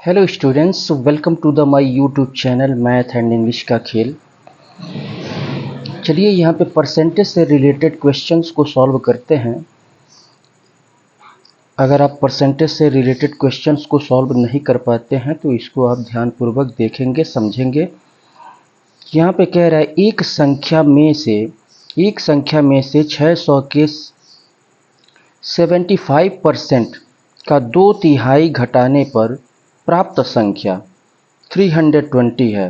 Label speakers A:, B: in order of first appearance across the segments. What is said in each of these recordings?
A: Hello students, welcome to the my YouTube channel math and English का खेल। चलिए यहाँ पे परसेंटेज से रिलेटेड क्वेश्चंस को सॉल्व करते हैं। अगर आप परसेंटेज से रिलेटेड क्वेश्चंस को सॉल्व नहीं कर पाते हैं तो इसको आप ध्यानपूर्वक देखेंगे, समझेंगे। यहाँ पे कह रहा है एक संख्या में से 600 के 75% का 2/3 घटाने पर प्राप्त संख्या 320 है।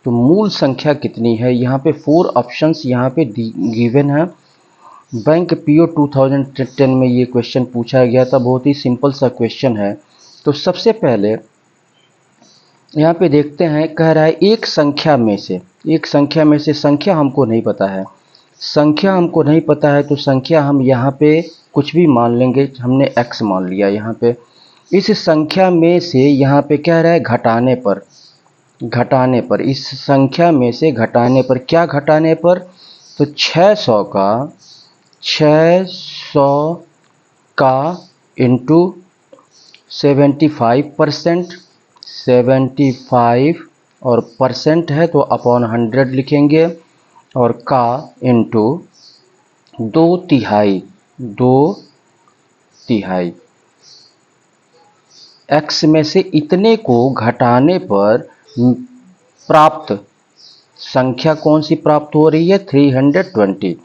A: तो मूल संख्या कितनी है? यहाँ पे 4 ऑप्शंस यहाँ पे गिवन है। बैंक पीओ 2010 में ये क्वेश्चन पूछा गया था। बहुत ही सिंपल सा क्वेश्चन है। तो सबसे पहले यहाँ पे देखते हैं, कह रहा है एक संख्या में से संख्या हमको नहीं पता है। तो संख्या हम यहाँ पे कुछ भी मान लेंगे। हमने x मान लिया यहाँ पे। इस संख्या में से यहाँ पे कह रहा है घटाने पर इस संख्या में से घटाने पर, क्या घटाने पर? तो 600 का इंटू 75%, 75 और परसेंट है तो अपॉन 100 लिखेंगे, और का इंटू 2/3 x में से इतने को घटाने पर प्राप्त संख्या कौन सी प्राप्त हो रही है? 320।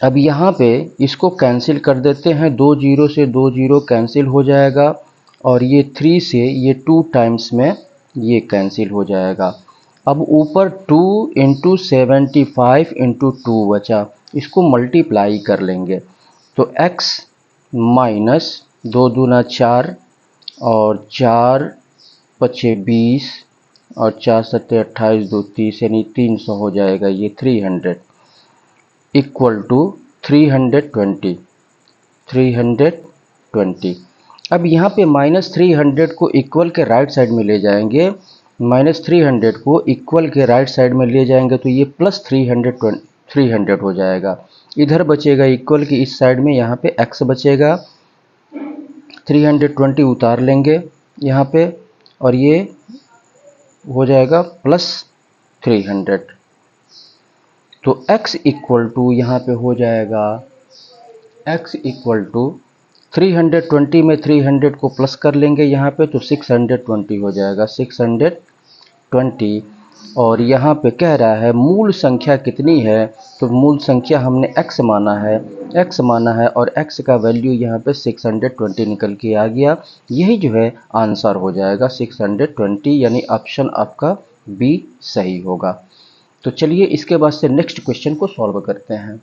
A: अब यहाँ पे इसको कैंसिल कर देते हैं। 2 जीरो से 2 जीरो कैंसिल हो जाएगा, और ये 3 से ये 2 टाइम्स में ये कैंसिल हो जाएगा। अब ऊपर 2 इंटू 75 इंटू 2 बचा, इसको मल्टीप्लाई कर लेंगे। तो x माइनस 2 दूना 4 और 4 पचे 20 और 4 सत्ते 28, 2 30, यानी 300 हो जाएगा। ये 300 इक्वल टू 320। अब यहाँ पे -300 को इक्वल के राइट साइड में ले जाएंगे। -300 को इक्वल के राइट साइड में ले जाएंगे तो ये प्लस 300 हो जाएगा। इधर बचेगा इक्वल की इस साइड में, यहाँ पे x बचेगा। 320 उतार लेंगे यहाँ पे, और ये हो जाएगा प्लस 300। तो x इक्वल टू यहाँ पे हो जाएगा, x इक्वल टू 320 में 300 को प्लस कर लेंगे यहाँ पे, तो 620 हो जाएगा, 620। और यहाँ पे कह रहा है मूल संख्या कितनी है? तो मूल संख्या हमने x माना है, और x का वैल्यू यहाँ पे 620 निकल के आ गया। यही जो है आंसर हो जाएगा 620, यानी ऑप्शन आपका बी सही होगा। तो चलिए इसके बाद से नेक्स्ट क्वेश्चन को सॉल्व करते हैं।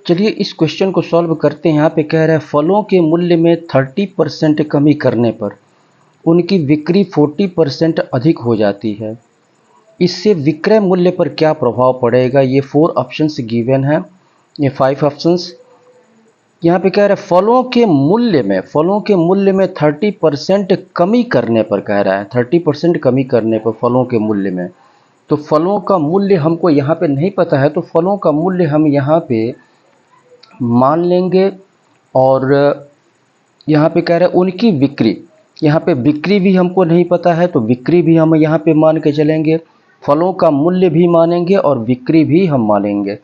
A: चलिए इस क्वेश्चन को सॉल्व करते हैं। यहाँ पे कह रहा है फलों के मूल्य में 30% कमी करने पर उनकी बिक्री 40% अधिक हो जाती है। इससे विक्रय मूल्य पर क्या प्रभाव पड़ेगा? ये 4 ऑप्शंस गिवन है, ये 5 ऑप्शंस। यहाँ पे कह रहा है फलों के मूल्य में 30% कमी करने पर, कह रहा है 30% कमी करने पर फलों के मूल्य में। तो फलों का मूल्य हमको यहाँ पे नहीं पता है, तो फलों का मूल्य हम यहाँ पे मान लेंगे। और यहाँ पे कह रहा है उनकी बिक्री, यहाँ पे बिक्री भी हमको नहीं पता है, तो बिक्री भी हम यहाँ पे मान के चलेंगे। फलों का मूल्य भी मानेंगे और बिक्री भी हम मानेंगे।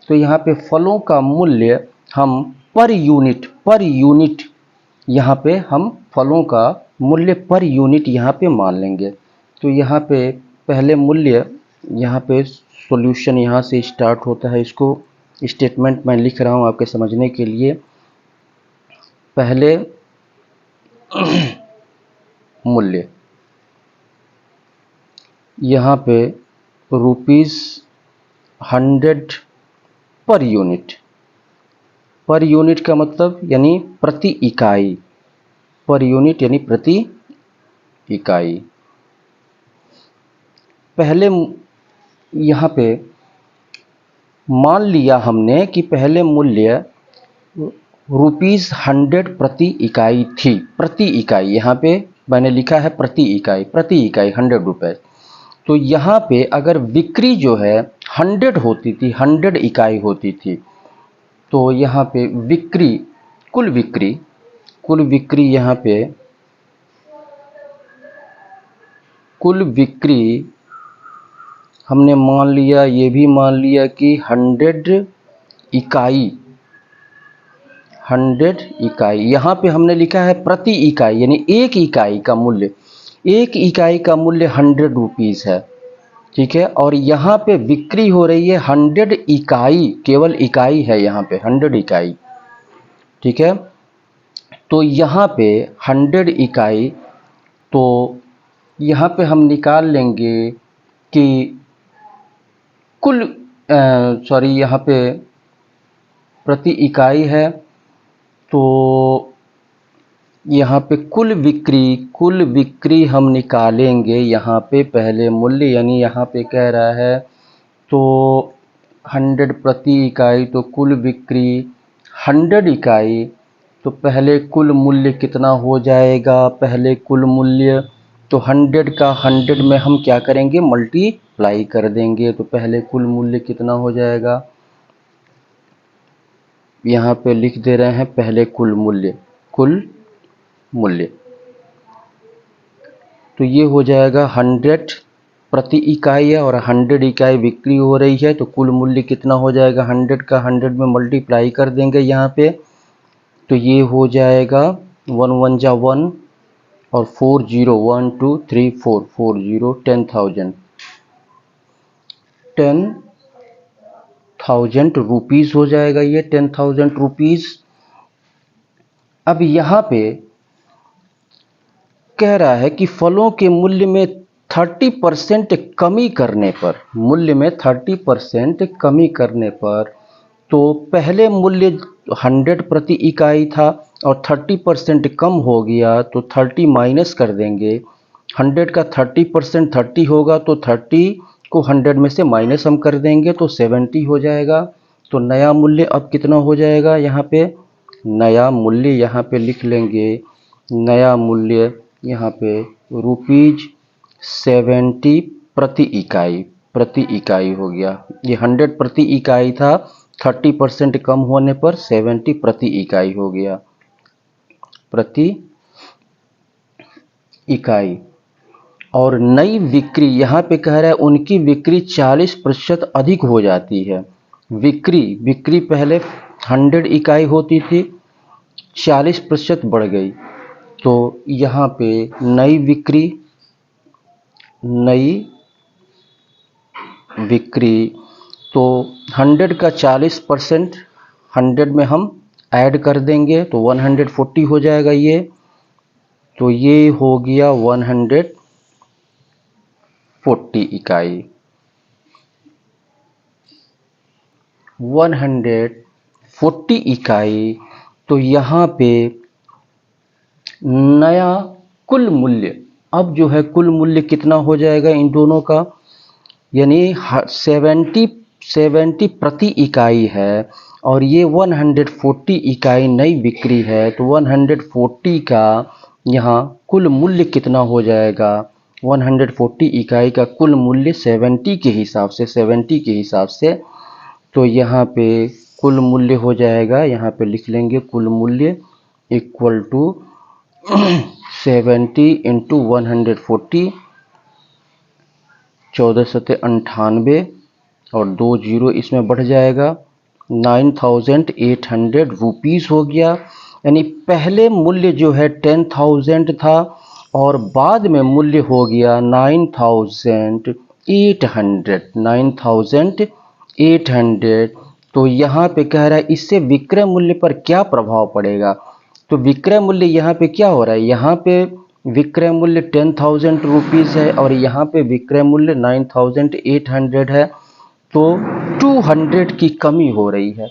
A: तो यहाँ पे फलों का मूल्य हम पर यूनिट यहाँ पे हम फलों का मूल्य पर यूनिट यहाँ पे मान लेंगे। तो यहाँ पे पहले मूल्य, यहाँ पे सॉल्यूशन यहाँ से स्टार्ट होता है। इसको स्टेटमेंट मैं लिख रहा हूँ आपके समझने के लिए। पहले मूल्य यहाँ पे ₹100 पर यूनिट का मतलब यानी प्रति इकाई, पर यूनिट यानी प्रति इकाई। पहले यहाँ पे मान लिया हमने कि पहले मूल्य ₹100 प्रति इकाई थी। प्रति इकाई यहाँ पे मैंने लिखा है प्रति इकाई 100 रुपये। तो यहाँ पे अगर बिक्री जो है 100 होती थी, 100 इकाई होती थी, तो यहाँ पे बिक्री, कुल बिक्री यहाँ पे कुल बिक्री हमने मान लिया, ये भी मान लिया कि 100 इकाई, 100 इकाई। यहाँ पे हमने लिखा है प्रति इकाई, यानी एक इकाई का मूल्य, एक इकाई का मूल्य 100 रुपीज़ है, ठीक है। और यहाँ पे बिक्री हो रही है 100 इकाई, केवल इकाई है यहाँ पे 100 इकाई, ठीक है। तो यहाँ पे 100 इकाई, तो यहाँ पे हम निकाल लेंगे कि कुल सॉरी यहाँ पे प्रति इकाई है, तो यहाँ पे कुल बिक्री हम निकालेंगे यहाँ पे पहले मूल्य, यानी यहाँ पे कह रहा है तो 100 प्रति इकाई, तो कुल बिक्री 100 इकाई, तो पहले कुल मूल्य कितना हो जाएगा, पहले कुल मूल्य तो 100 का 100 में हम क्या करेंगे, मल्टीप्लाई कर देंगे, तो पहले कुल मूल्य कितना हो जाएगा, यहाँ पे लिख दे रहे हैं पहले कुल मूल्य, तो ये हो जाएगा 100 प्रति इकाई है और 100 इकाई बिक्री हो रही है, तो कुल मूल्य कितना हो जाएगा, 100 का 100 में मल्टीप्लाई कर देंगे यहाँ पे, तो ये हो जाएगा 1 1 जा 1 और 4 0 1 2 3 4 4 0 10,000 रुपीज़ हो जाएगा, ये 10,000 रुपीज़। अब यहाँ पे कह रहा है कि फलों के मूल्य में 30% कमी करने पर, मूल्य में 30% कमी करने पर, तो पहले मूल्य 100 प्रति इकाई था और 30% कम हो गया, तो 30 माइनस कर देंगे, 100 का 30% 30 होगा, तो 30 को 100 में से माइनस हम कर देंगे तो 70 हो जाएगा। तो नया मूल्य अब कितना हो जाएगा, यहाँ पे नया मूल्य यहाँ पे लिख लेंगे, नया मूल्य यहाँ पे ₹70 प्रति इकाई हो गया। ये 100 प्रति इकाई था, 30% कम होने पर 70 प्रति इकाई हो गया, प्रति इकाई। और नई बिक्री यहाँ पे कह रहा है उनकी बिक्री 40% अधिक हो जाती है। बिक्री पहले 100 इकाई होती थी, 40% बढ़ गई, तो यहाँ पे नई बिक्री तो 100 का 40% 100 में हम ऐड कर देंगे तो 140 हो जाएगा ये, तो ये हो गया 140 इकाई, 140 इकाई। तो यहाँ पे नया कुल मूल्य, अब जो है कुल मूल्य कितना हो जाएगा इन दोनों का, यानी 70 प्रति इकाई है और ये 140 इकाई नई बिक्री है, तो 140 का यहाँ कुल मूल्य कितना हो जाएगा, 140 इकाई का कुल मूल्य 70 के हिसाब से, तो यहाँ पे कुल मूल्य हो जाएगा, यहाँ पे लिख लेंगे कुल मूल्य इक्वल टू 70 इंटू 140, 1498 और 2 जीरो इसमें बढ़ जाएगा, 9,800 रुपीज़ हो गया। यानी पहले मूल्य जो है 10,000 था और बाद में मूल्य हो गया 9,800। तो यहाँ पे कह रहा है इससे विक्रय मूल्य पर क्या प्रभाव पड़ेगा, तो विक्रय मूल्य यहाँ पे क्या हो रहा है, यहाँ पे विक्रय मूल्य 10,000 रुपीज़ है और यहाँ पे विक्रय मूल्य 9,800 है, तो 200 की कमी हो रही है,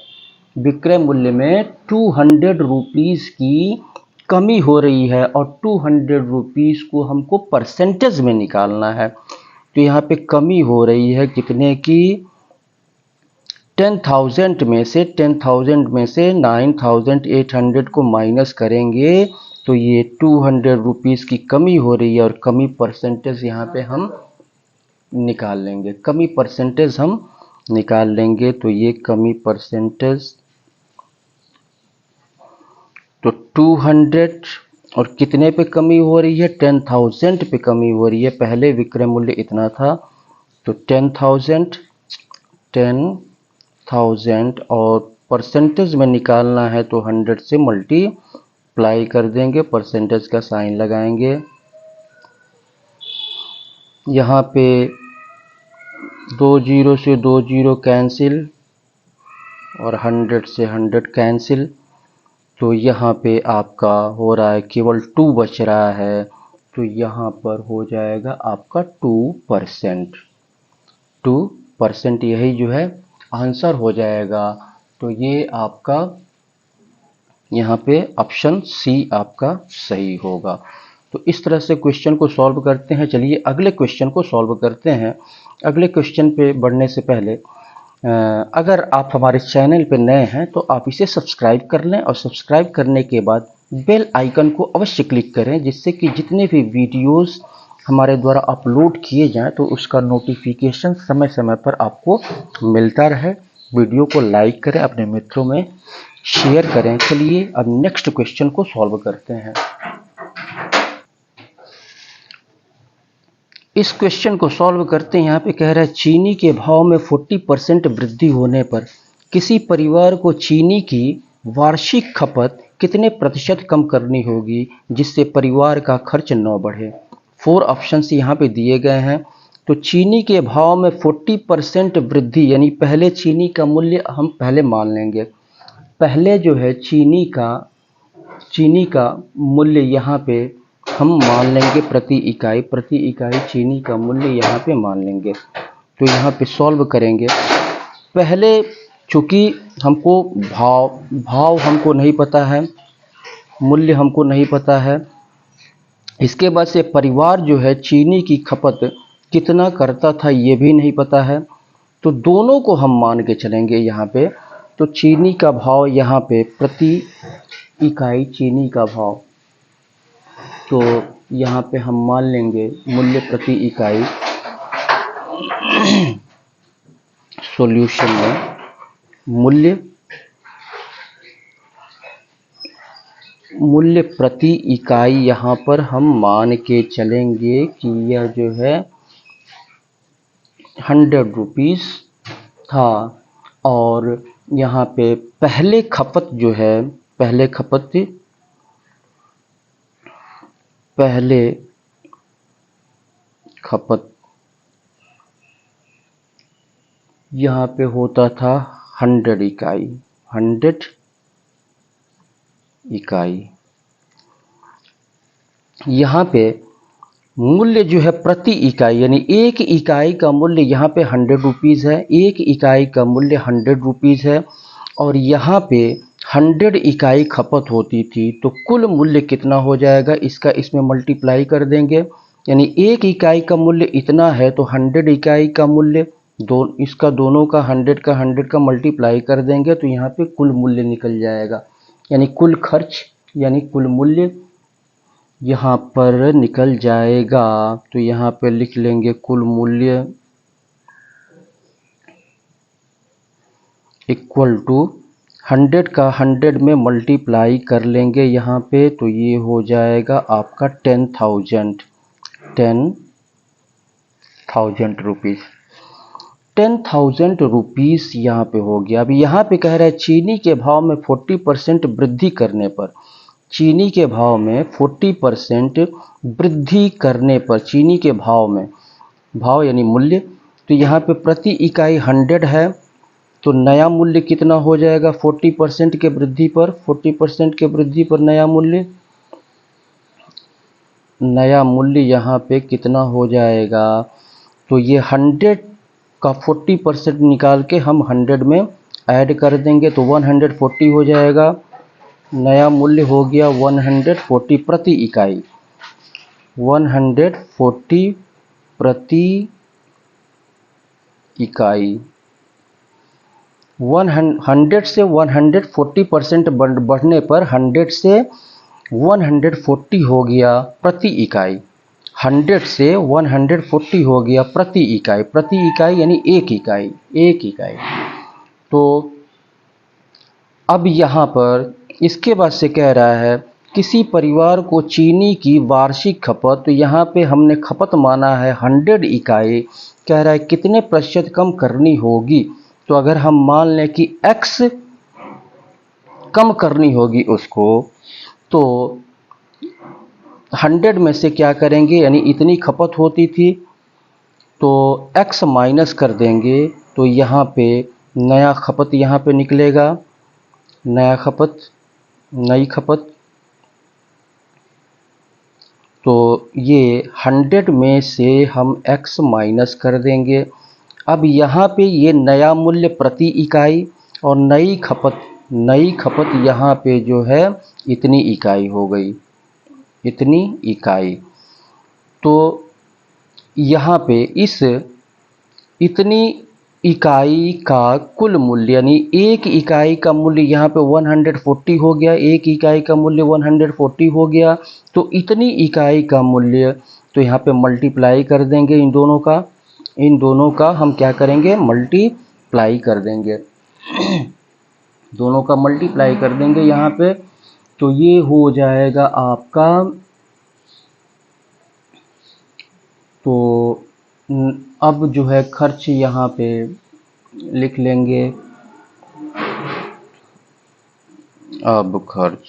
A: विक्रय मूल्य में 200 रुपीज़ की कमी हो रही है और 200 रुपीज़ को हमको परसेंटेज में निकालना है, तो यहाँ पे कमी हो रही है कितने की, 10,000 में से 9,800 को माइनस करेंगे तो ये 200 रुपीज़ की कमी हो रही है और कमी परसेंटेज यहाँ पे हम निकाल लेंगे, कमी परसेंटेज हम निकाल लेंगे। तो ये कमी परसेंटेज, तो 200 और कितने पे कमी हो रही है, 10,000 पे कमी हो रही है। पहले विक्रय मूल्य इतना था, तो 10,000 और परसेंटेज में निकालना है तो 100 से मल्टीप्लाई कर देंगे, परसेंटेज का साइन लगाएंगे। यहाँ पे 2 जीरो से 2 जीरो कैंसिल और 100 से 100 कैंसिल, तो यहाँ पे आपका हो रहा है केवल 2 बच रहा है, तो यहाँ पर हो जाएगा आपका 2%। 2% यही जो है आंसर हो जाएगा। तो ये आपका यहाँ पे ऑप्शन सी आपका सही होगा। तो इस तरह से क्वेश्चन को सॉल्व करते हैं। चलिए अगले क्वेश्चन को सॉल्व करते हैं। अगले क्वेश्चन पे बढ़ने से पहले अगर आप हमारे चैनल पे नए हैं तो आप इसे सब्सक्राइब कर लें, और सब्सक्राइब करने के बाद बेल आइकन को अवश्य क्लिक करें, जिससे कि जितने भी वीडियोस हमारे द्वारा अपलोड किए जाएं तो उसका नोटिफिकेशन समय समय पर आपको मिलता रहे। वीडियो को लाइक करें, अपने मित्रों में शेयर करें। चलिए अब नेक्स्ट क्वेश्चन को सॉल्व करते हैं। इस क्वेश्चन को सॉल्व करते हैं। यहाँ पे कह रहा है चीनी के भाव में 40% वृद्धि होने पर किसी परिवार को चीनी की वार्षिक खपत कितने प्रतिशत कम करनी होगी जिससे परिवार का खर्च न बढ़े। 4 ऑप्शंस यहाँ पे दिए गए हैं। तो चीनी के भाव में 40% वृद्धि, यानी पहले चीनी का मूल्य हम पहले मान लेंगे। पहले जो है चीनी का मूल्य यहाँ पे हम मान लेंगे प्रति इकाई चीनी का मूल्य यहाँ पे मान लेंगे। तो यहाँ पे सॉल्व करेंगे। पहले चूँकि हमको भाव हमको नहीं पता है, मूल्य हमको नहीं पता है, इसके बाद से परिवार जो है चीनी की खपत कितना करता था ये भी नहीं पता है। तो दोनों को हम मान के चलेंगे यहाँ पे। तो चीनी का भाव यहाँ पे प्रति इकाई चीनी का भाव, तो यहाँ पे हम मान लेंगे मूल्य प्रति इकाई। सॉल्यूशन में मूल्य प्रति इकाई यहाँ पर हम मान के चलेंगे कि यह जो है 100 रुपीज़ था। और यहाँ पे पहले खपत यहाँ पे होता था 100 इकाई। यहाँ पे मूल्य जो है प्रति इकाई, यानी एक इकाई का मूल्य यहाँ पे 100 रुपीज़ है, एक इकाई का मूल्य 100 रुपीज़ है। और यहाँ पे 100 इकाई खपत होती थी, तो कुल मूल्य कितना हो जाएगा इसका इसमें मल्टीप्लाई कर देंगे। यानी एक इकाई का मूल्य इतना है तो 100 इकाई का मूल्य इसका दोनों का 100 का मल्टीप्लाई कर देंगे, तो यहाँ पे कुल मूल्य निकल जाएगा। यानी कुल खर्च यानी कुल मूल्य यहाँ पर निकल जाएगा। तो यहाँ पे लिख लेंगे कुल मूल्य इक्वल टू 100 का 100 में मल्टीप्लाई कर लेंगे यहाँ पे, तो ये हो जाएगा आपका 10,000 रुपीज़। 10,000 रुपीज़ यहाँ पे हो गया। अभी यहाँ पे कह रहा है चीनी के भाव में 40% वृद्धि करने पर, चीनी के भाव में 40% वृद्धि करने पर, चीनी के भाव यानी मूल्य, तो यहाँ पे प्रति इकाई 100 है, तो नया मूल्य कितना हो जाएगा 40% के वृद्धि पर, 40% के वृद्धि पर नया मूल्य यहाँ पे कितना हो जाएगा। तो ये 100 का 40% निकाल के हम 100 में ऐड कर देंगे, तो 140 हो जाएगा। नया मूल्य हो गया 140 प्रति इकाई, 140 प्रति इकाई। 100 से 140% बढ़ने पर 100 से 140 हो गया प्रति इकाई। 100 से 140 हो गया प्रति इकाई यानी एक इकाई। तो अब यहाँ पर इसके बाद से कह रहा है किसी परिवार को चीनी की वार्षिक खपत, तो यहाँ पे हमने खपत माना है 100 इकाई, कह रहा है कितने प्रतिशत कम करनी होगी। तो अगर हम मान लें कि x कम करनी होगी उसको, तो 100 में से क्या करेंगे, यानी इतनी खपत होती थी तो x माइनस कर देंगे, तो यहाँ पे नया खपत यहाँ पे निकलेगा, नई खपत। तो ये 100 में से हम x माइनस कर देंगे। अब यहाँ पे ये नया मूल्य प्रति इकाई और नई खपत यहाँ पे जो है इतनी इकाई हो गई, इतनी इकाई। तो यहाँ पे इस इतनी इकाई का कुल मूल्य यानी एक इकाई का मूल्य यहाँ पे 140 हो गया, एक इकाई का मूल्य 140 हो गया। तो इतनी इकाई का मूल्य, तो यहाँ पे मल्टीप्लाई कर देंगे इन दोनों का हम क्या करेंगे, मल्टीप्लाई कर देंगे दोनों का मल्टीप्लाई कर देंगे यहाँ पे। तो ये हो जाएगा आपका, तो अब जो है खर्च यहाँ पे लिख लेंगे। अब खर्च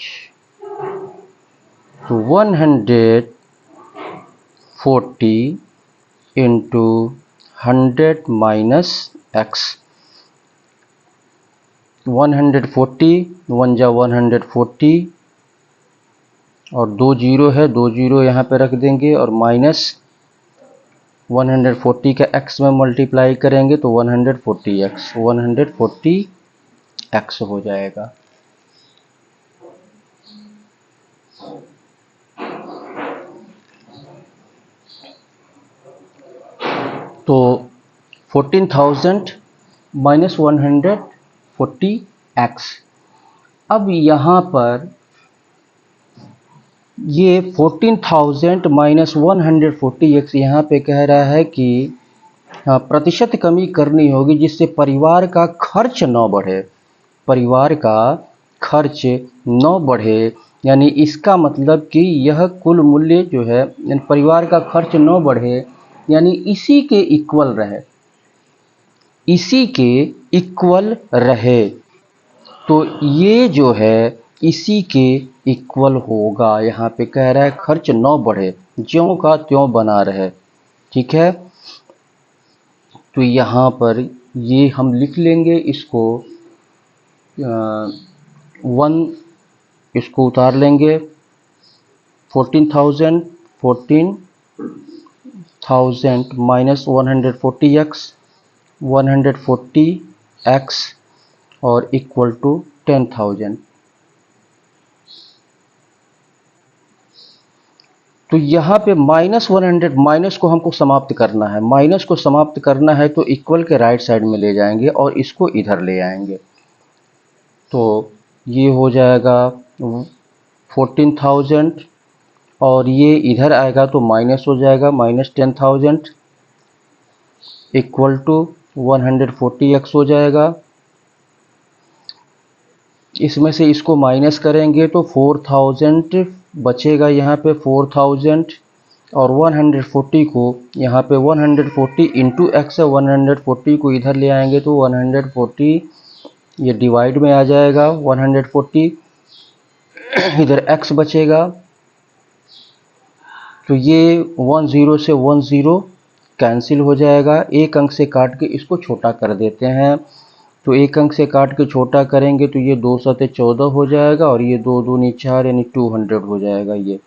A: तो 140 इंटू 100 माइनस x, 140 1 जा 140 और 2 जीरो है, 2 जीरो यहाँ पे रख देंगे और माइनस 140 का x में मल्टीप्लाई करेंगे तो 140x हो जाएगा। तो 14,000 माइनस 140x। अब यहाँ पर ये 14,000 माइनस 140x यहाँ पे कह रहा है कि प्रतिशत कमी करनी होगी जिससे परिवार का खर्च न बढ़े, यानी इसका मतलब कि यह कुल मूल्य जो है परिवार का खर्च न बढ़े, यानी इसी के इक्वल रहे। तो ये जो है इसी के इक्वल होगा, यहाँ पे कह रहा है खर्च न बढ़े, ज्यों का त्यों बना रहे। ठीक है, तो यहाँ पर ये हम लिख लेंगे इसको 1 इसको उतार लेंगे, 14,000 माइनस 140x और इक्वल टू 10,000। तो यहाँ पे -100 माइनस को हमको समाप्त करना है, तो इक्वल के राइट साइड में ले जाएंगे और इसको इधर ले आएंगे। तो ये हो जाएगा 14,000 और ये इधर आएगा तो माइनस हो जाएगा, माइनस 10,000 इक्वल टू 140x हो जाएगा। इसमें से इसको माइनस करेंगे तो 4,000 बचेगा यहाँ पे, 4,000 और 140 को यहाँ पे 140 इंटू एक्स है, 140 को इधर ले आएंगे तो 140 ये डिवाइड में आ जाएगा, 140 इधर x बचेगा। तो ये 10 से 10 कैंसिल हो जाएगा, एक अंक से काट के इसको छोटा कर देते हैं। तो एक अंक से काट के छोटा करेंगे तो ये 2 सते 14 हो जाएगा और ये 2 दूनी 4 यानी 200 हो जाएगा ये।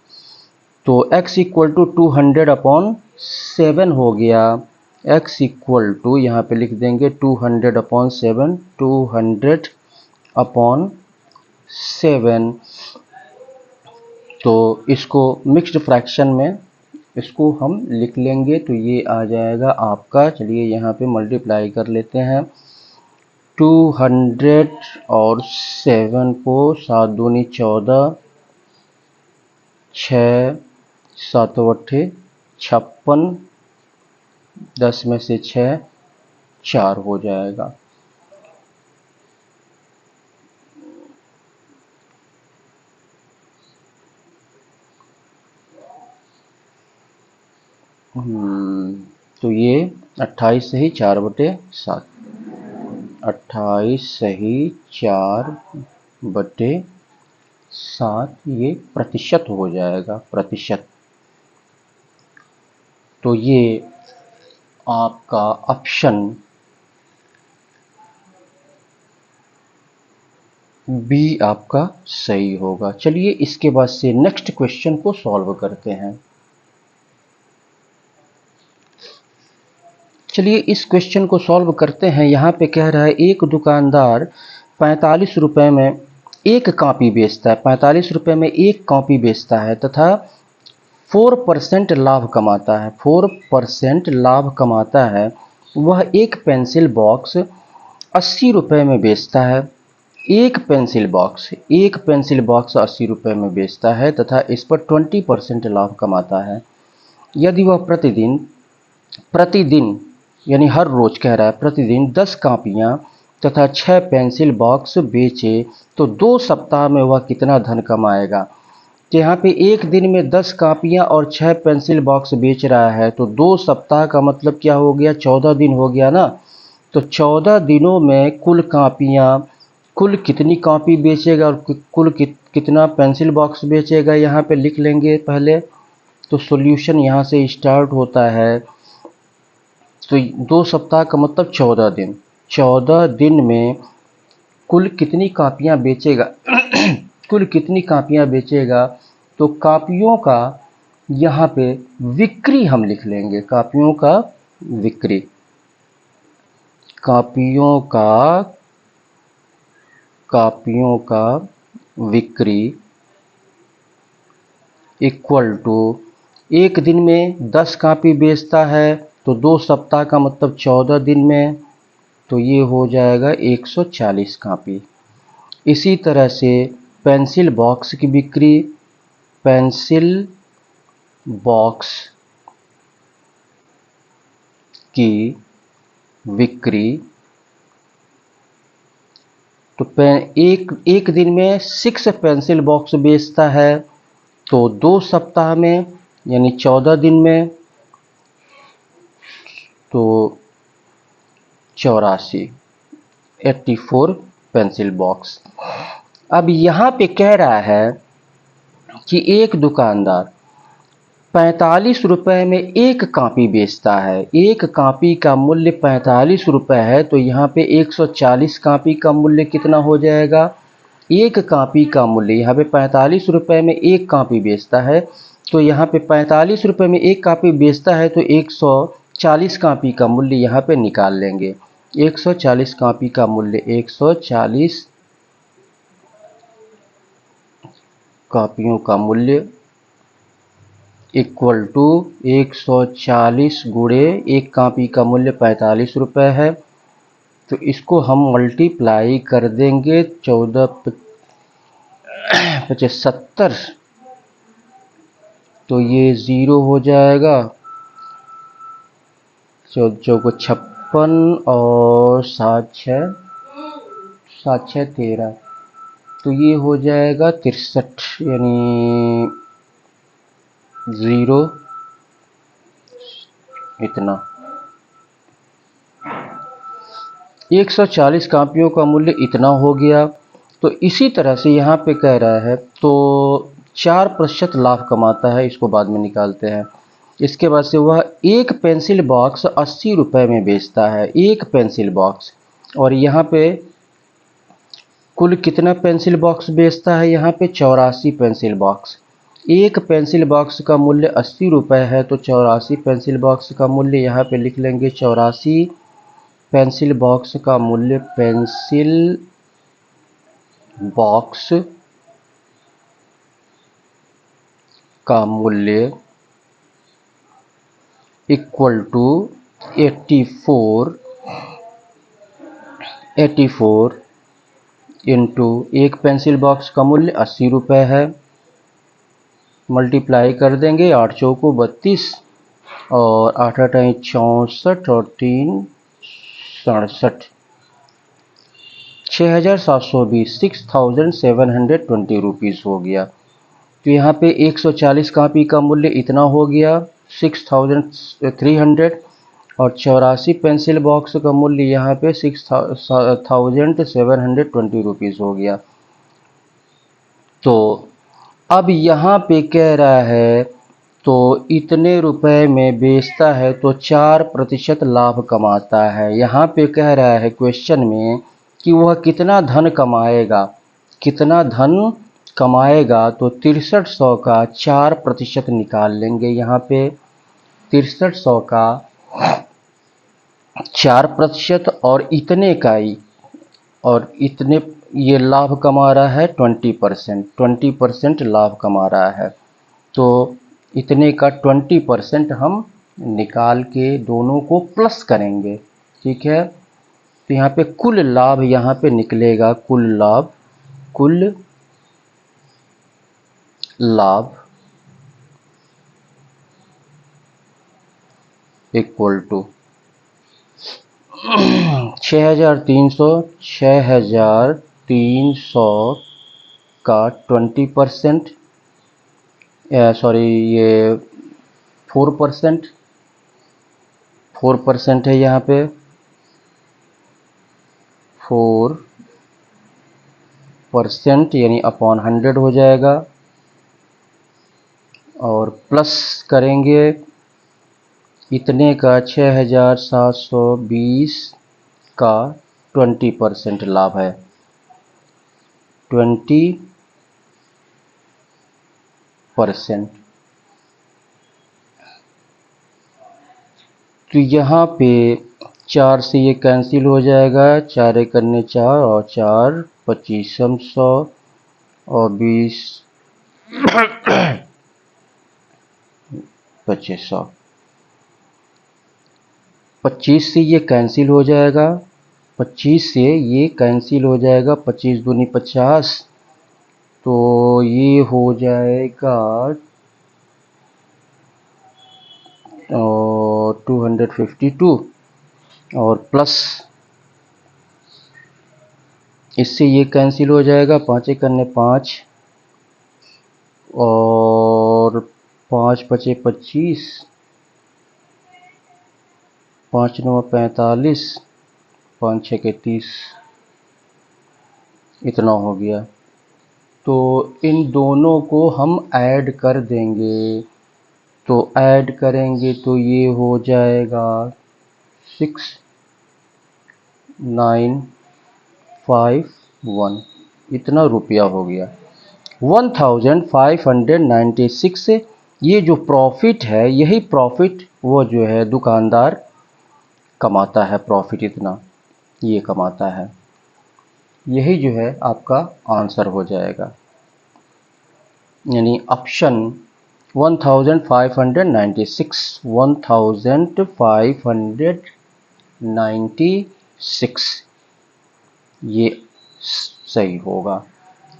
A: तो x इक्वल टू 200/7 हो गया, x इक्वल टू यहाँ पे लिख देंगे 200/7, 200/7। तो इसको मिक्स्ड फ्रैक्शन में इसको हम लिख लेंगे तो ये आ जाएगा आपका, चलिए यहाँ पे मल्टीप्लाई कर लेते हैं, 200 और 7 को 7 दूनी 14, 6 7 8 56, 10 में से 6, 4 हो जाएगा। तो ये 28 सही 4/7, 28 सही 4/7, ये प्रतिशत हो जाएगा, प्रतिशत। तो ये आपका ऑप्शन बी आपका सही होगा। चलिए इसके बाद से नेक्स्ट क्वेश्चन को सॉल्व करते हैं। चलिए इस क्वेश्चन को सॉल्व करते हैं। यहाँ पे कह रहा है एक दुकानदार 45 रुपए में एक कॉपी बेचता है, 45 रुपए में एक कॉपी बेचता है तथा 4% लाभ कमाता है, 4% लाभ कमाता है। वह एक पेंसिल बॉक्स 80 रुपए में बेचता है, एक पेंसिल बॉक्स 80 रुपए में बेचता है तथा इस पर 20% लाभ कमाता है। यदि वह प्रतिदिन यानी हर रोज कह रहा है, प्रतिदिन 10 कापियां तथा 6 पेंसिल बॉक्स बेचे तो 2 सप्ताह में वह कितना धन कमाएगा। तो यहाँ पे एक दिन में 10 कापियां और 6 पेंसिल बॉक्स बेच रहा है, तो 2 सप्ताह का मतलब क्या हो गया, 14 दिन हो गया ना। तो 14 दिनों में कुल कितनी कॉपी बेचेगा और कितना पेंसिल बॉक्स बेचेगा, यहाँ पे लिख लेंगे पहले। तो सॉल्यूशन यहाँ से स्टार्ट होता है। तो 2 सप्ताह का मतलब 14 दिन, 14 दिन में कुल कितनी कापियां बेचेगा कुल कितनी कापियां बेचेगा, तो कापियों का यहाँ पे विक्री हम लिख लेंगे, कापियों का विक्री, कापियों का विक्री इक्वल टू एक दिन में 10 कापी बेचता है तो 2 सप्ताह का मतलब 14 दिन में, तो ये हो जाएगा 140 कापी। इसी तरह से पेंसिल बॉक्स की बिक्री, पेंसिल बॉक्स की बिक्री, तो एक दिन में 6 पेंसिल बॉक्स बेचता है तो 2 सप्ताह में यानी 14 दिन में तो 84 पेंसिल बॉक्स। अब यहाँ पे कह रहा है कि एक दुकानदार 45 रुपए में एक कॉपी बेचता है, एक कॉपी का मूल्य 45 रुपए है, तो यहाँ पे 140 कॉपी का मूल्य कितना हो जाएगा, एक कॉपी का मूल्य यहाँ पे 45 रुपए में एक कॉपी बेचता है, तो यहाँ पे 45 रुपए में एक कॉपी बेचता है तो 140 कॉपी का मूल्य यहाँ पे निकाल लेंगे। 140 कॉपी का मूल्य, 140 कॉपियों का मूल्य इक्वल टू 140 गुणे एक कॉपी का मूल्य 45 रुपए है, तो इसको हम मल्टीप्लाई कर देंगे 14×5=70, तो ये 0 हो जाएगा, 14×56 और 7×6 13, तो ये हो जाएगा 63, यानी 0 इतना। 140 कापियों का मूल्य इतना हो गया। तो इसी तरह से यहाँ पे कह रहा है तो 4% लाभ कमाता है, इसको बाद में निकालते हैं। इसके बाद से वह एक पेंसिल बॉक्स 80 रुपए में बेचता है, एक पेंसिल बॉक्स, और यहाँ पे कुल कितना पेंसिल बॉक्स बेचता है, यहाँ पे 84 पेंसिल बॉक्स। एक पेंसिल बॉक्स का मूल्य 80 रुपए है, तो 84 पेंसिल बॉक्स का मूल्य यहाँ पे लिख लेंगे। 84 पेंसिल बॉक्स का मूल्य, पेंसिल बॉक्स का मूल्य इक्वल टू 84 इंटू एक पेंसिल बॉक्स का मूल्य 80 रुपए है, मल्टीप्लाई कर देंगे, 8×4 = 32, और 8 8 64 और 3 67, 6720, 6720 रुपीज़ हो गया। तो यहाँ पे 140 कापी का मूल्य इतना हो गया 6300, और 84 पेंसिल बॉक्स का मूल्य यहाँ पे 6720 रुपीज़ हो गया। तो अब यहाँ पे कह रहा है तो इतने रुपए में बेचता है तो 4% लाभ कमाता है। यहाँ पे कह रहा है क्वेश्चन में कि वह कितना धन कमाएगा, कितना धन कमाएगा, तो 6300 का 4% निकाल लेंगे। यहाँ पे 6300 का 4% और इतने का ही, और इतने ये लाभ कमा रहा है 20% लाभ कमा रहा है। तो इतने का 20% हम निकाल के दोनों को प्लस करेंगे, ठीक है। तो यहाँ पे कुल लाभ यहाँ पे निकलेगा, कुल लाभ इक्वल टू 6300 का 20%, सॉरी ये 4% है यहाँ पे 4% यानी अपॉन 100 हो जाएगा, और प्लस करेंगे इतने का 6720 का 20% लाभ है, 20%। तो यहाँ पे 4 से ये कैंसिल हो जाएगा, 4 एक करने 4 और 4 2500 और 20 2500, 25 से ये कैंसिल हो जाएगा, 25 से ये कैंसिल हो जाएगा, 25 दूनी 50, तो ये हो जाएगा और 252, और प्लस इससे ये कैंसिल हो जाएगा, 5 एक करने 5 और 5 पचे 25, 5 9 45, 5 6 के 30, इतना हो गया। तो इन दोनों को हम ऐड कर देंगे, तो ऐड करेंगे तो ये हो जाएगा 6951, इतना रुपया हो गया 1596। ये जो प्रॉफिट है, यही प्रॉफिट वो जो है दुकानदार कमाता है, प्रॉफिट इतना ये कमाता है। यही जो है आपका आंसर हो जाएगा, यानी ऑप्शन 1596, 1596 ये सही होगा।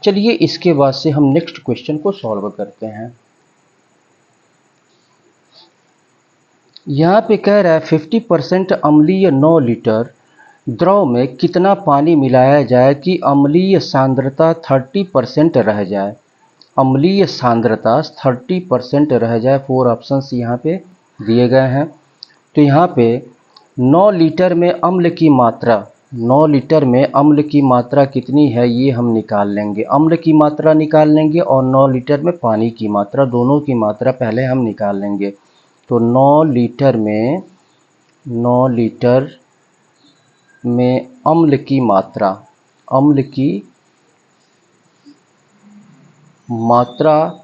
A: चलिए इसके बाद से हम नेक्स्ट क्वेश्चन को सॉल्व करते हैं। यहाँ पे कह रहा है 50% अम्लीय 9 लीटर द्रव में कितना पानी मिलाया जाए कि अम्लीय सांद्रता 30% रह जाए। अम्लीय सांद्रता 30% रह जाए। 4 ऑप्शंस यहाँ पे दिए गए हैं। तो यहाँ पे 9 लीटर में अम्ल की मात्रा, 9 लीटर में अम्ल की मात्रा कितनी है ये हम निकाल लेंगे। अम्ल की मात्रा निकाल लेंगे और 9 लीटर में पानी की मात्रा, दोनों की मात्रा पहले हम निकाल लेंगे। तो 9 लीटर में अम्ल की मात्रा, अम्ल की मात्रा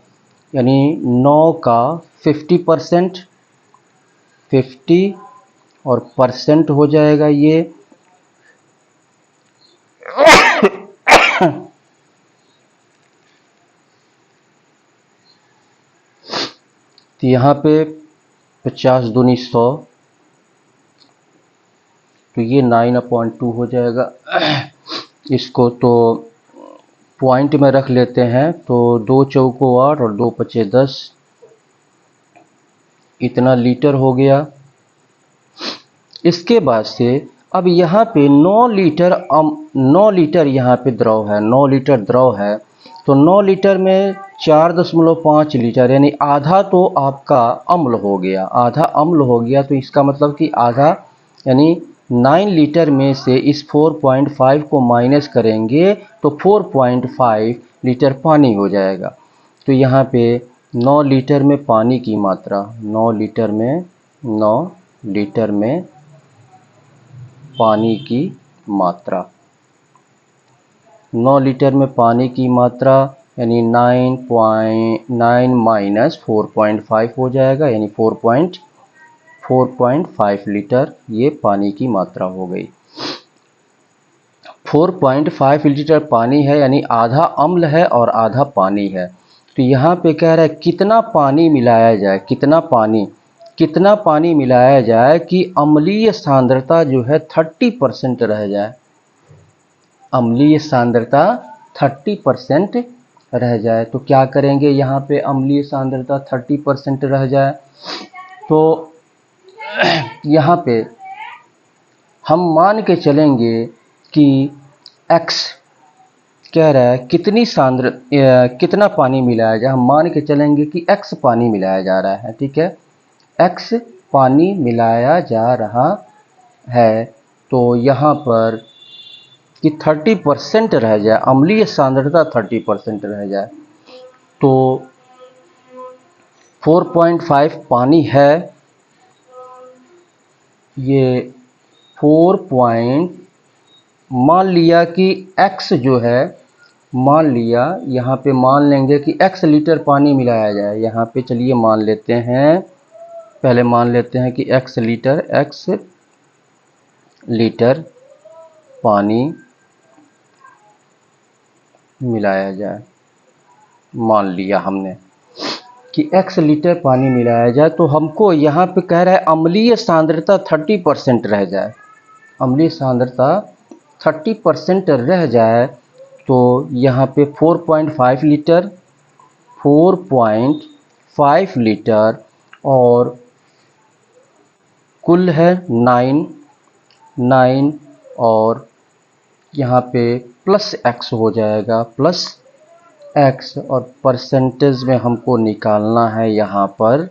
A: यानी 9 का 50%, 50 और परसेंट हो जाएगा ये तो यहाँ पे 50 दूनी 100, तो ये 9/2 हो जाएगा। इसको तो पॉइंट में रख लेते हैं, तो 2 चौको 8 और 2 पचे 10, इतना लीटर हो गया। इसके बाद से अब यहाँ पे 9 लीटर यहाँ पे द्रव है, 9 लीटर द्रव है, तो 9 लीटर में 4.5 लीटर यानी आधा तो आपका अम्ल हो गया, आधा अम्ल हो गया। तो इसका मतलब कि आधा यानी 9 लीटर में से इस 4.5 को माइनस करेंगे तो 4.5 लीटर पानी हो जाएगा। तो यहाँ पे 9 लीटर में पानी की मात्रा, 9 लीटर में पानी की मात्रा, 9 लीटर में पानी की मात्रा यानी 9 माइनस 4.5 हो जाएगा, यानी 4.5 लीटर ये पानी की मात्रा हो गई। 4.5 लीटर पानी है यानी आधा अम्ल है और आधा पानी है। तो यहाँ पे कह रहा है कितना पानी मिलाया जाए, कितना पानी मिलाया जाए कि अम्लीय सांद्रता जो है 30% रह जाए, अम्लीय सांद्रता 30% रह जाए। तो क्या करेंगे, यहाँ पे अम्लीय सांद्रता 30% रह जाए तो यहाँ पे हम मान के चलेंगे कि x कह रहा है कितना पानी मिलाया जाए, हम मान के चलेंगे कि x पानी मिलाया जा रहा है, ठीक है, x पानी मिलाया जा रहा है। तो यहाँ पर कि 30% रह जाए, अम्लीय सांद्रता 30% रह जाए, तो 4.5 पानी है, ये 4 मान लिया कि x जो है, मान लिया यहाँ पे मान लेंगे कि x लीटर पानी मिलाया जाए। यहाँ पे चलिए मान लेते हैं, पहले मान लेते हैं कि x लीटर पानी मिलाया जाए। मान लिया हमने कि x लीटर पानी मिलाया जाए, तो हमको यहाँ पे कह रहा है अम्लीय सांद्रता 30% रह जाए, अम्लीय सांद्रता 30% रह जाए। तो यहाँ पे 4.5 लीटर और कुल है 9 और यहाँ पे प्लस x हो जाएगा, प्लस x और परसेंटेज में हमको निकालना है यहाँ पर,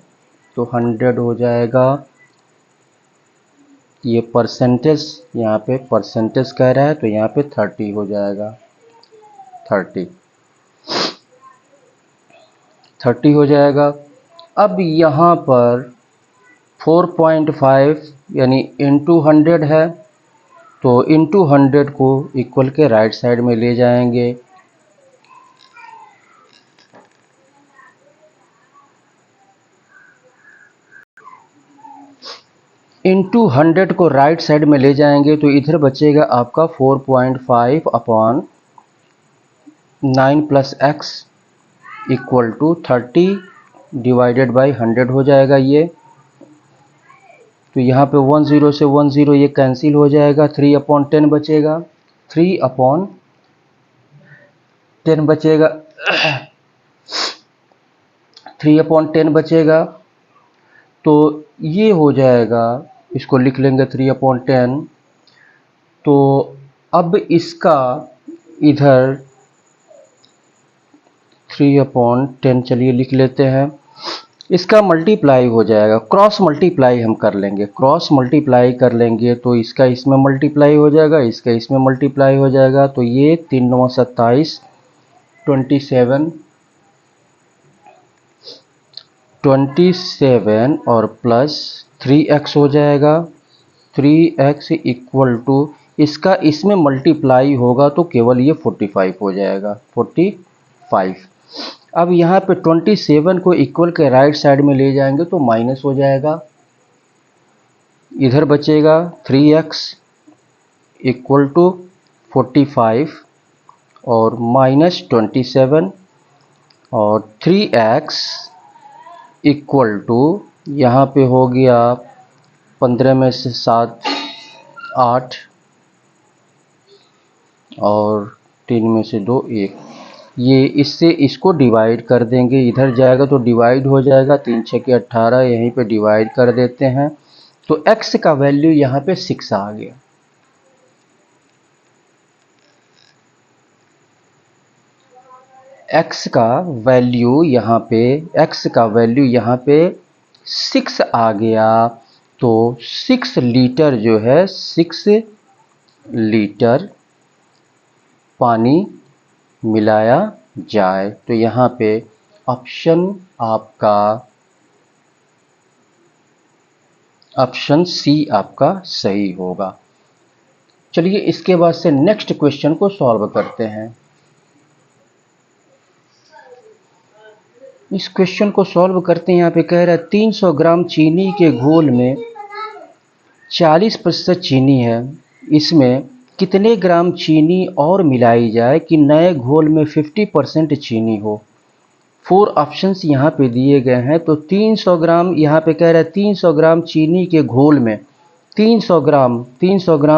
A: तो 100 हो जाएगा। ये परसेंटेज, यहाँ पे परसेंटेज कह रहा है तो यहाँ पे 30 हो जाएगा, 30 हो जाएगा। अब यहाँ पर 4.5 यानी इंटू 100 है, तो इंटू 100 को इक्वल के राइट साइड में ले जाएंगे। इंटू 100 को राइट साइड में ले जाएंगे तो इधर बचेगा आपका 4.5 upon 9 plus x equal to 30 divided by 100 हो जाएगा ये। तो यहाँ पे 10 से 10 ये कैंसिल हो जाएगा, 3/10 बचेगा, 3/10 बचेगा, 3/10 बचेगा। तो ये हो जाएगा, इसको लिख लेंगे 3/10। तो अब इसका इधर 3/10 चलिए लिख लेते हैं, इसका मल्टीप्लाई हो जाएगा, क्रॉस मल्टीप्लाई हम कर लेंगे, क्रॉस मल्टीप्लाई कर लेंगे तो इसका इसमें मल्टीप्लाई हो जाएगा, इसका इसमें मल्टीप्लाई हो जाएगा। तो ये 3 9 27 27 और प्लस 3x हो जाएगा, 3x इक्वल टू इसका इसमें मल्टीप्लाई होगा तो केवल ये 45 हो जाएगा, 45। अब यहाँ पे 27 को इक्वल के राइट साइड में ले जाएंगे तो माइनस हो जाएगा, इधर बचेगा 3x इक्वल टू 45 और माइनस 27 और 3x इक्वल टू यहाँ पे हो गया 15 में से 7 8 और 3 में से 2 1, ये इससे इसको डिवाइड कर देंगे, इधर जाएगा तो डिवाइड हो जाएगा, 3 6 के 18, यहीं पे डिवाइड कर देते हैं तो x का वैल्यू यहाँ पे 6 आ गया। x का वैल्यू यहाँ पे 6 आ गया। तो 6 लीटर जो है 6 लीटर पानी मिलाया जाए। तो यहाँ पे ऑप्शन आपका ऑप्शन सी आपका सही होगा। चलिए इसके बाद से नेक्स्ट क्वेश्चन को सॉल्व करते हैं। इस क्वेश्चन को सॉल्व करते हैं। यहाँ पे कह रहा है 300 ग्राम चीनी के घोल में 40% चीनी है, इसमें कितने ग्राम चीनी और मिलाई जाए कि नए घोल में 50% चीनी हो। 4 ऑप्शंस यहाँ पे दिए गए हैं। तो 300 ग्राम यहाँ पे कह रहा है 300 ग्राम चीनी के घोल में 300 ग्राम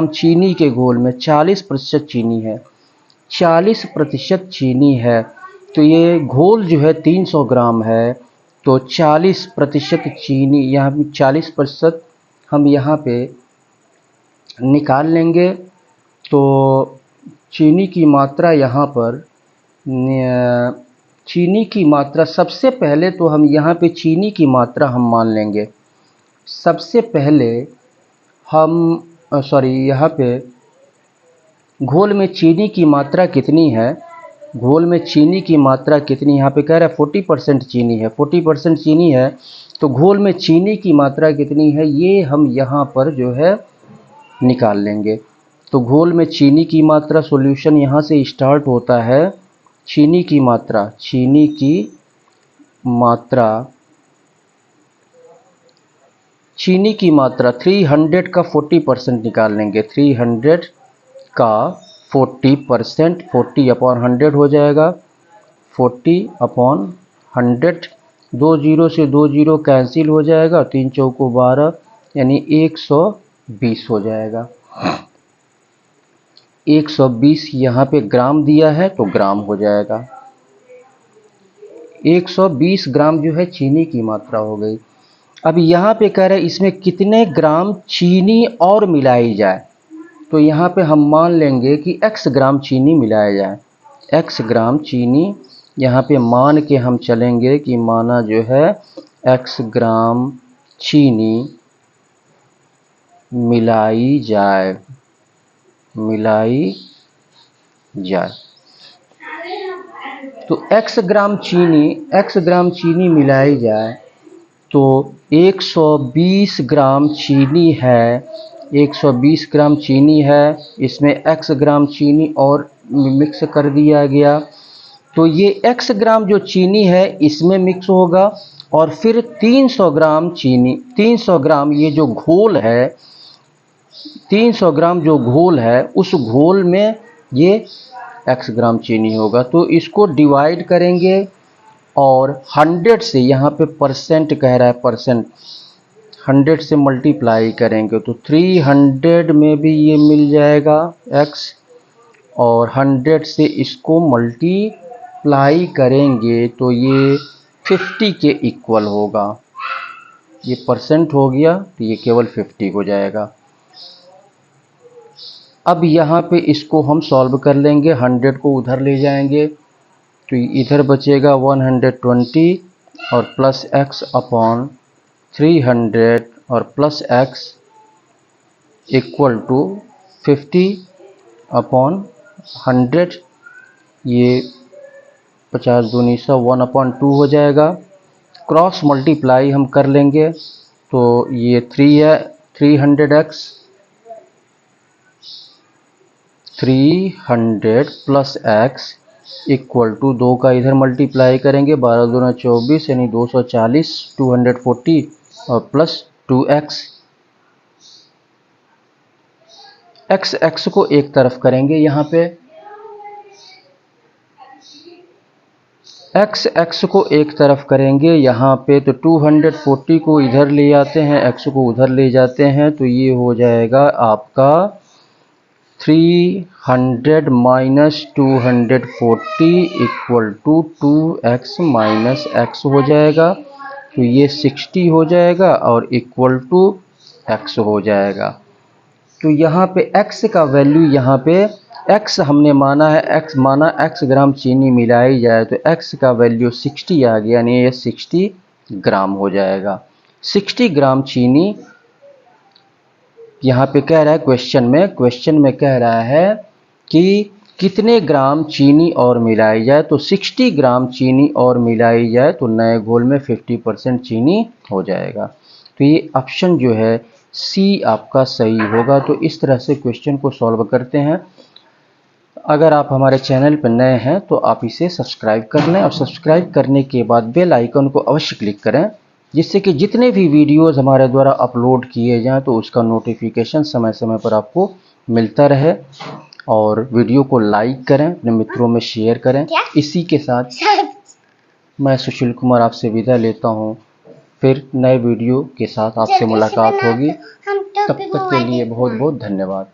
A: चीनी के घोल में 40% चीनी है, 40% चीनी है। तो ये घोल जो है 300 ग्राम है, तो 40% चीनी, यहाँ पे 40% हम यहाँ पे निकाल लेंगे। तो चीनी की मात्रा यहाँ पर चीनी की मात्रा सबसे पहले तो हम यहाँ पे चीनी की मात्रा हम मान लेंगे। सबसे पहले हम यहाँ पे घोल में चीनी की मात्रा कितनी है, घोल में चीनी की मात्रा कितनी, यहाँ पे कह रहा है 40% चीनी है, 40% चीनी है। तो घोल में चीनी की मात्रा कितनी है ये हम यहाँ पर जो है निकाल लेंगे। तो घोल में चीनी की मात्रा, सॉल्यूशन यहाँ से स्टार्ट होता है। चीनी की मात्रा 300 का 40% निकाल लेंगे। 300 का 40%, 40/100 हो जाएगा। 40/100, 2 जीरो से 2 जीरो कैंसिल हो जाएगा, 3 चौको 12 यानी 120 हो जाएगा। 120 यहाँ पे ग्राम दिया है तो ग्राम हो जाएगा। 120 ग्राम जो है चीनी की मात्रा हो गई। अब यहाँ पे कह रहे हैं इसमें कितने ग्राम चीनी और मिलाई जाए। तो यहाँ पे हम मान लेंगे कि x ग्राम चीनी मिलाया जाए। x ग्राम चीनी यहाँ पे मान के हम चलेंगे कि माना जो है x ग्राम चीनी मिलाई जाए। तो x ग्राम चीनी मिलाई जाए तो 120 ग्राम चीनी है, 120 ग्राम चीनी है, इसमें x ग्राम चीनी और मिक्स कर दिया गया। तो ये x ग्राम जो चीनी है इसमें मिक्स होगा और फिर 300 ग्राम चीनी, 300 ग्राम ये जो घोल है, 300 ग्राम जो घोल है उस घोल में ये x ग्राम चीनी होगा। तो इसको डिवाइड करेंगे और 100 से, यहाँ पे परसेंट कह रहा है, परसेंट 100 से मल्टीप्लाई करेंगे तो 300 में भी ये मिल जाएगा x, और 100 से इसको मल्टीप्लाई करेंगे तो ये 50 के इक्वल होगा। ये परसेंट हो गया तो ये केवल 50 हो जाएगा। अब यहाँ पे इसको हम सॉल्व कर लेंगे, 100 को उधर ले जाएंगे तो इधर बचेगा 120 और प्लस x अपॉन 300 और प्लस x इक्वल टू 50/100। ये 50 दूनी 100, 1/2 हो जाएगा। क्रॉस मल्टीप्लाई हम कर लेंगे तो ये 3 है, 300 प्लस x इक्वल टू 2 का इधर मल्टीप्लाई करेंगे, 12 दूना 24 यानी 240, 240 और प्लस 2x। x को एक तरफ करेंगे, यहाँ पे x को एक तरफ करेंगे यहाँ पे, तो 240 को इधर ले जाते हैं, x को उधर ले जाते हैं तो ये हो जाएगा आपका 300 minus 240 equal to 2x minus x हो जाएगा। तो ये 60 हो जाएगा और इक्वल टू x हो जाएगा। तो यहाँ पे x का वैल्यू, यहाँ पे x हमने माना है, x माना x ग्राम चीनी मिलाई जाए तो x का वैल्यू 60 आ गया, यानी ये 60 ग्राम हो जाएगा। 60 ग्राम चीनी यहाँ पे कह रहा है क्वेश्चन में कह रहा है कि कितने ग्राम चीनी और मिलाई जाए। तो 60 ग्राम चीनी और मिलाई जाए तो नए घोल में 50% चीनी हो जाएगा। तो ये ऑप्शन जो है सी आपका सही होगा। तो इस तरह से क्वेश्चन को सॉल्व करते हैं। अगर आप हमारे चैनल पर नए हैं तो आप इसे सब्सक्राइब कर लें और सब्सक्राइब करने के बाद बेल आइकन को अवश्य क्लिक करें, जिससे कि जितने भी वीडियोस हमारे द्वारा अपलोड किए जाएं तो उसका नोटिफिकेशन समय समय पर आपको मिलता रहे। और वीडियो को लाइक करें, अपने मित्रों में शेयर करें। इसी के साथ मैं सुशील कुमार आपसे विदा लेता हूं। फिर नए वीडियो के साथ आपसे मुलाकात होगी। तब तक के लिए बहुत बहुत धन्यवाद।